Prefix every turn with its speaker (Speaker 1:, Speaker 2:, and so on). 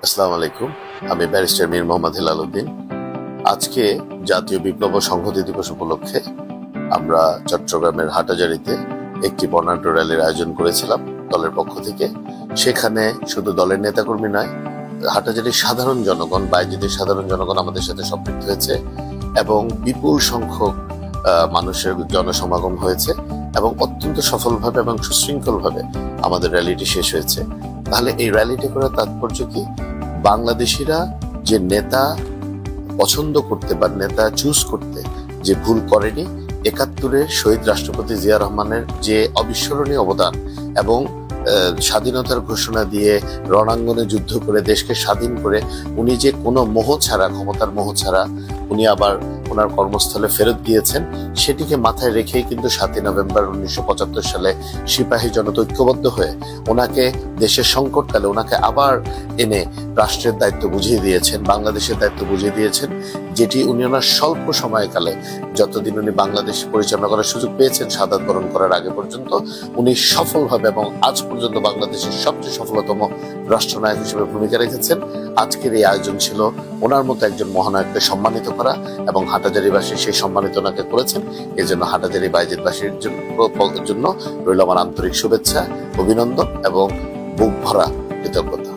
Speaker 1: আসসালামু আলাইকুম। আমি ব্যারিস্টার মীর মোহাম্মদ হিলাল উদ্দিন। আজকে জাতীয় বিপ্লব ও সংহতি দিবস উপলক্ষে আমরা চট্টগ্রামের হাটাজারিতে একটি বর্ণাঢ্য র্যালির আয়োজন করেছিলাম দলের পক্ষ থেকে। সেখানে শুধু দলের নেতাকর্মী নয়, হাটাজারির সাধারণ জনগণ, বাইজিদের সাধারণ জনগণ আমাদের সাথে সম্পৃক্ত হয়েছে এবং বিপুল সংখ্যক মানুষের জনসমাগম হয়েছে এবং অত্যন্ত সফলভাবে এবং সুশৃঙ্খলভাবে আমাদের র্যালিটি শেষ হয়েছে। তাহলে এই র্যালিটি করার তাৎপর্য কি? বাংলাদেশিরা যে নেতা পছন্দ করতে বা নেতা চুজ করতে যে ভুল করেনি, ৭১-এর শহীদ রাষ্ট্রপতি জিয়া রহমানের যে অবিস্মরণীয় অবদান এবং স্বাধীনতার ঘোষণা দিয়ে রণাঙ্গনে যুদ্ধ করে দেশকে স্বাধীন করে উনি যে কোনো মোহ ছাড়া, ক্ষমতার মোহ ছাড়া উনি আবার ওনার কর্মস্থলে ফেরত দিয়েছেন, সেটিকে মাথায় রেখেই কিন্তু ৭ই নভেম্বর ১৯৭৫ সালে সিপাহী জনতা ঐক্যবদ্ধ হয়ে ওনাকে দেশের সংকটকালে ওনাকে আবার এনে রাষ্ট্রের দায়িত্ব বুঝিয়ে দিয়েছেন, বাংলাদেশের দায়িত্ব বুঝিয়ে দিয়েছেন, যেটি উনি ওনার স্বল্প সময়কালে, যতদিন উনি বাংলাদেশ পরিচালনা করার সুযোগ পেয়েছেন শাহাদাত বরণ করার আগে পর্যন্ত, উনি সফলভাবে এবং আজ পর্যন্ত বাংলাদেশের সবচেয়ে সফলতম রাষ্ট্রনায়ক হিসেবে ভূমিকা রেখেছেন। আজকের এই আয়োজন ছিল ওনার মতো একজন মহানায়ককে সম্মানিত করা এবং হাটাজারিবাসী সেই সম্মানিত ওনাকে করেছেন। এই জন্য হাটাজারি বাইজিদবাসীর জন্য রইল আমার আন্তরিক শুভেচ্ছা, অভিনন্দন এবং বুক ভরা কৃতজ্ঞতা।